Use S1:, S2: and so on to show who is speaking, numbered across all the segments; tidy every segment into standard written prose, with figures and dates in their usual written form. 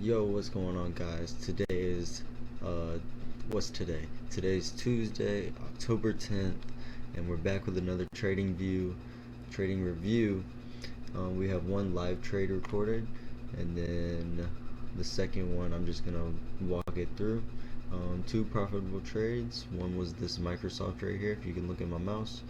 S1: Yo, what's going on, guys? Today is what's today? Today's Tuesday, October 10th, and we're back with another trading review. We have one live trade recorded, and then the second one I'm just gonna walk it through. Two profitable trades. One was this Microsoft right here. If you can look at my mouse,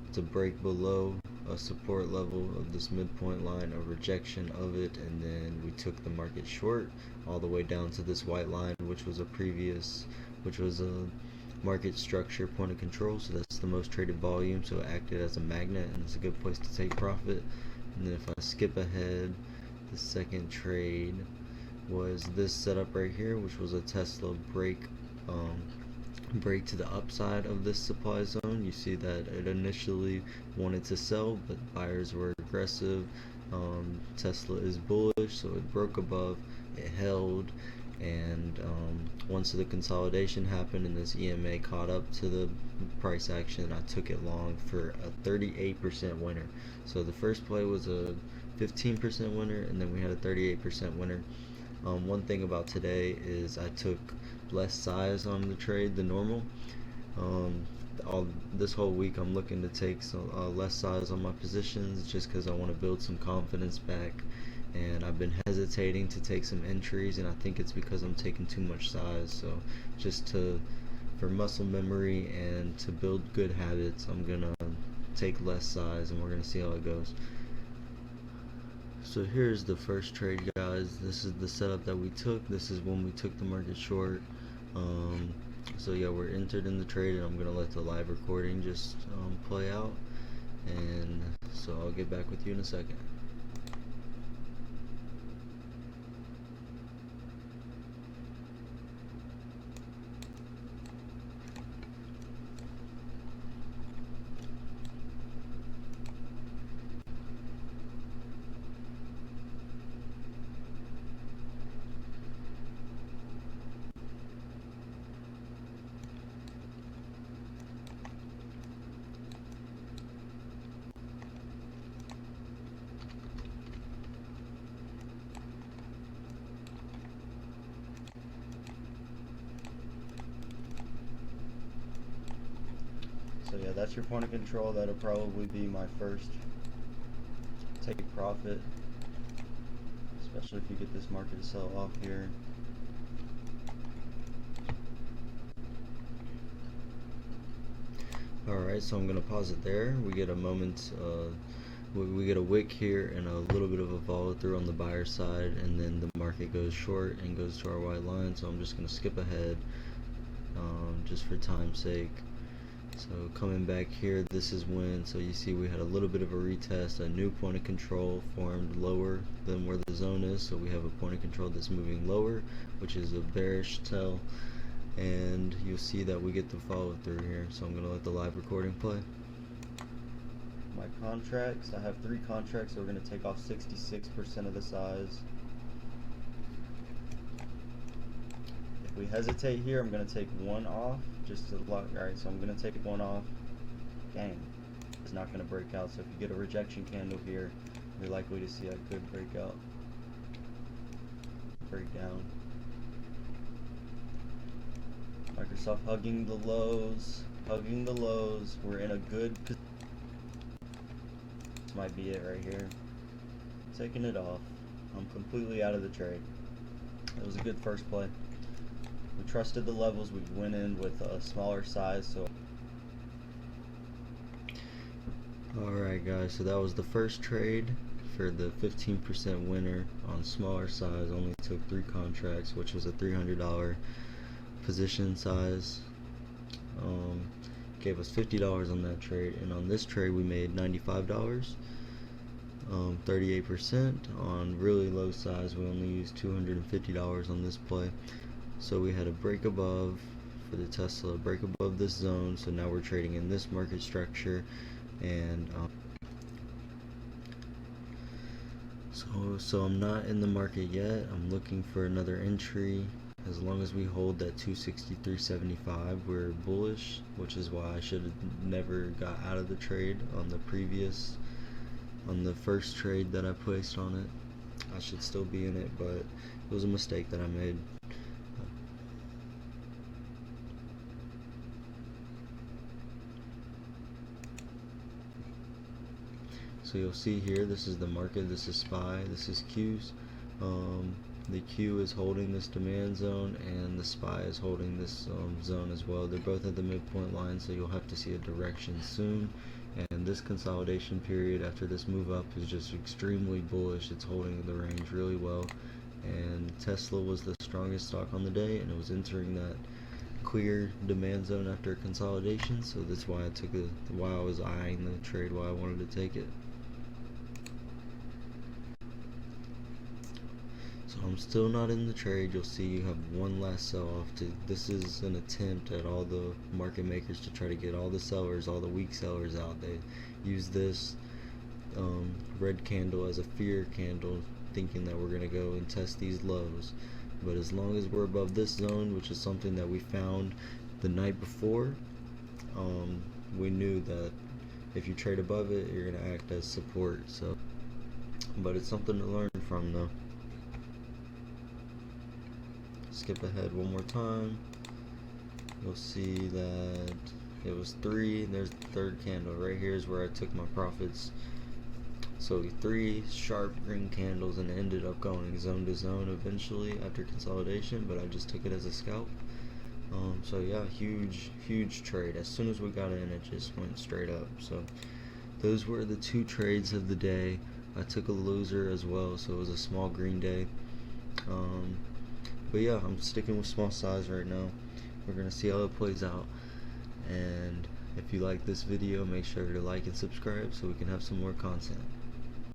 S1: it's a break below a support level of this midpoint line, a rejection of it, and then we took the market short all the way down to this white line, which was a market structure point of control. So that's the most traded volume, so it acted as a magnet, and it's a good place to take profit. And then if I skip ahead, the second trade was this setup right here, which was a Tesla break to the upside of this supply zone. You see that it initially wanted to sell, but buyers were aggressive. Tesla is bullish, so it broke above, it held, and once the consolidation happened and this EMA caught up to the price action, I took it long for a 38% winner. So the first play was a 15% winner, and then we had a 38% winner. One thing about today is I took less size on the trade than normal. This whole week I'm looking to take some less size on my positions, just because I want to build some confidence back, and I've been hesitating to take some entries, and I think it's because I'm taking too much size. So just for muscle memory and to build good habits, I'm gonna take less size, and we're gonna see how it goes. So here's the first trade, guys. This is the setup that we took. This is when we took the market short. So yeah, we're entered in the trade, and I'm gonna let the live recording just play out, and so I'll get back with you in a second. So yeah, that's your point of control. That'll probably be my first take profit, especially if you get this market to sell off here. Alright, so I'm gonna pause it there. We get a moment, we get a wick here and a little bit of a follow through on the buyer side, and then the market goes short and goes to our white line. So I'm just gonna skip ahead, just for time's sake. So coming back here, this is when, so you see we had a little bit of a retest, a new point of control formed lower than where the zone is. So we have a point of control that's moving lower, which is a bearish tell, and you'll see that we get the follow through here. So I'm going to let the live recording play. My contracts, I have 3 contracts, so we're going to take off 66% of the size. If we hesitate here, I'm going to take 1 off, just to lock. Alright, so I'm going to take 1 off. Dang, it's not going to break out. So if you get a rejection candle here, you're likely to see a good breakout. Breakdown. Microsoft hugging the lows. We're in a good position. This might be it right here. Taking it off. I'm completely out of the trade. It was a good first play. We trusted the levels. We went in with a smaller size. So alright, guys, so that was the first trade for the 15% winner on smaller size. Only took 3 contracts, which was a $300 position size. Gave us $50 on that trade, and on this trade we made $95. 38% on really low size. We only used $250 on this play. So we had a break above for the Tesla, break above this zone. So now we're trading in this market structure, and so I'm not in the market yet. I'm looking for another entry. As long as we hold that 263.75, we're bullish, which is why I should have never got out of the trade on the first trade that I placed on it. I should still be in it, but it was a mistake that I made. So you'll see here, this is the market, this is SPY, this is Qs. The Q is holding this demand zone, and the SPY is holding this zone as well. They're both at the midpoint line, so you'll have to see a direction soon. And this consolidation period after this move up is just extremely bullish. It's holding the range really well. And Tesla was the strongest stock on the day, and it was entering that clear demand zone after consolidation. So that's why I took it, why I was eyeing the trade, why I wanted to take it. So I'm still not in the trade. You'll see you have one last sell-off. This is an attempt at all the market makers to try to get all the sellers, all the weak sellers out. They use this red candle as a fear candle, thinking that we're going to go and test these lows. But as long as we're above this zone, which is something that we found the night before, we knew that if you trade above it, you're going to act as support. So, but it's something to learn from, though. Skip ahead one more time. You'll see that it was 3, and there's the third candle. Right here is where I took my profits. So 3 sharp green candles, and it ended up going zone to zone eventually after consolidation, but I just took it as a scalp. So yeah, huge trade. As soon as we got in, it just went straight up. So those were the 2 trades of the day. I took a loser as well, so it was a small green day. But yeah, I'm sticking with small size right now. We're gonna see how it plays out. And if you like this video, make sure to like and subscribe so we can have some more content.